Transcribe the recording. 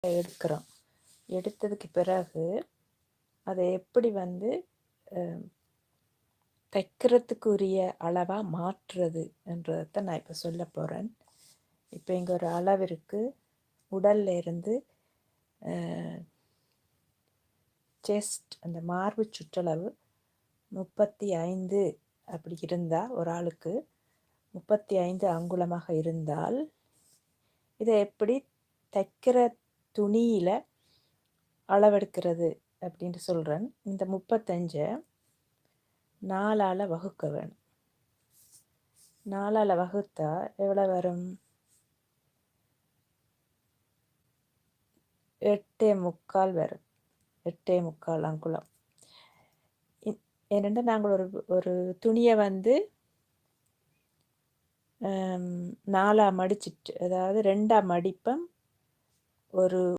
எடுக்கிறோம். எடுத்ததுக்கு பிறகு அதை எப்படி தைக்கிறதுக்குரிய அளவாக மாற்றுறது என்றதை நான் இப்போ சொல்ல போகிறேன். இப்போ இங்கே ஒரு அளவு இருக்குது. உடல்ல இருந்து செஸ்ட் அந்த மார்பு சுற்றளவு 35 அப்படி இருந்தால், ஒரு ஆளுக்கு 35 அங்குலமாக இருந்தால், இதை எப்படி தைக்கிற துணியில் அளவெடுக்கிறது அப்படின்ட்டு சொல்கிறேன். இந்த 35 4ஆல் வகுக்க வேணும். 4ஆல் வகுத்தா எவ்வளோ வரும்? 8.25 வரும். 8.25 அங்குலம். ஏனென்றால் நாங்கள் ஒரு துணியை 4ஆக மடிச்சிட்டு, அதாவது 2ஆக மடிப்போம். ஒரு